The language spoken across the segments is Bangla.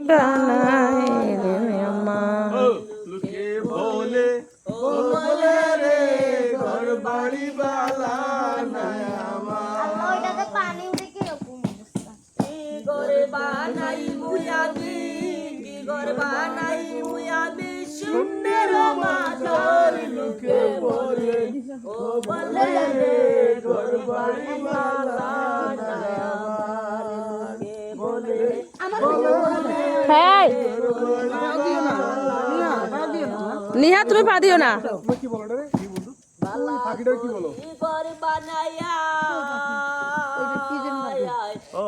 বানায় রে আমার। লোকে বলে বলে রে ঘর বাড়ি বানায় আমার। ওইটাতে পানি উঠে কিরকম অবস্থা? কি ঘরে বানাই মুয়াবি, কি ঘর বানাই মুয়াবি, শূন্যের মাঝার লোকে বলে ও বলে রে ঘর বাড়ি বানায় আমার। লোকে বলে হ্যাঁ নিহা তুমি পা দিও না। কি বলো রে? কি বন্ধু? পাখিটা কি বলো? কি ঘর বানাইয়া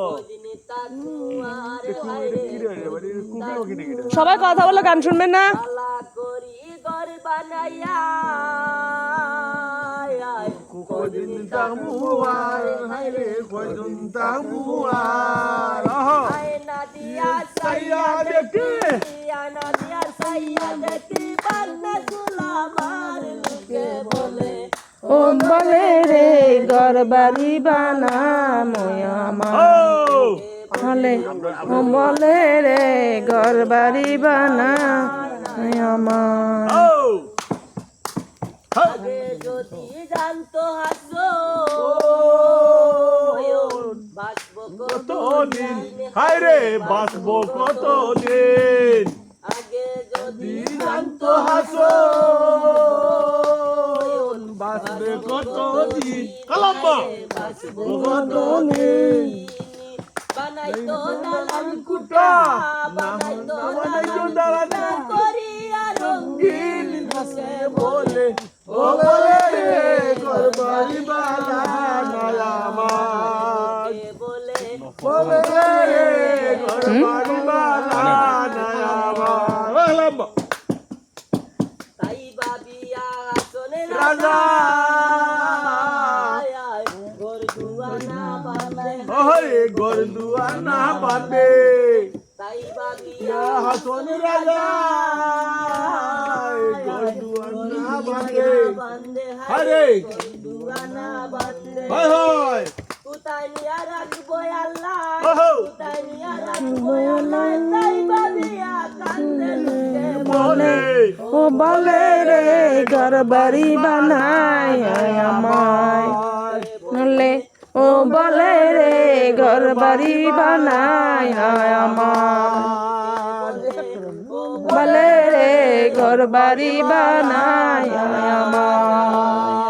ওদিনে তাকুয়ার বাইরে সবাই কথা বলে গান শুনবেন না। আলা করি ঘর বানাইয়া কদিন তামুয়ার হায়রে কদিন তামুয়ার আয় নাদিয়া সাইয়া দেখে নাদিয়া সাইয়া দেখি বান্না গুলামার লোকে বলে ও বলে রে ঘর বাড়ি বানায় আমার। হলে ও বলে রে ঘর বাড়ি বানায় আমার। আগে যদি জানতো হাসো বাঁচবো কতদিন হায়রে বাঁচবো কতদিন। আগে যদি জানতো হাসো বাঁচবে কতদিন। কালাম্মা বাঁচবো কতদিন। বানাইতো দালান কুটা বানাইতো বানাইতো দালান করিয়া রঙিন সে বলে ও বলে রে ঘর বাড়ি বানায় আমার। বলে বলে রে ঘর বাড়ি বানায় আমার। তাই বাবিয়া চলে রাজা ঘর দুয়ানা বানায় ওরে ঘর দুয়ার না বাঁধে তাই বাবিয়া হাসন রাজা ঘর দুয়ার না বাঁধে। বান্দে আরে দুয়ানা বান্দে হয় হয় কোথায় নিয়া রাখবো আল্লাহ ওহো কোথায় নিয়া রাখবো আল্লাহ তাই বাবিয়া কান্দে লুকে বলে ও বলে রে ঘর বাড়ি বানায় আমায়। নলে ও বলে রে ঘর বাড়ি বানায় আমার। বলে রে ঘর বাড়ি বানায় আমার।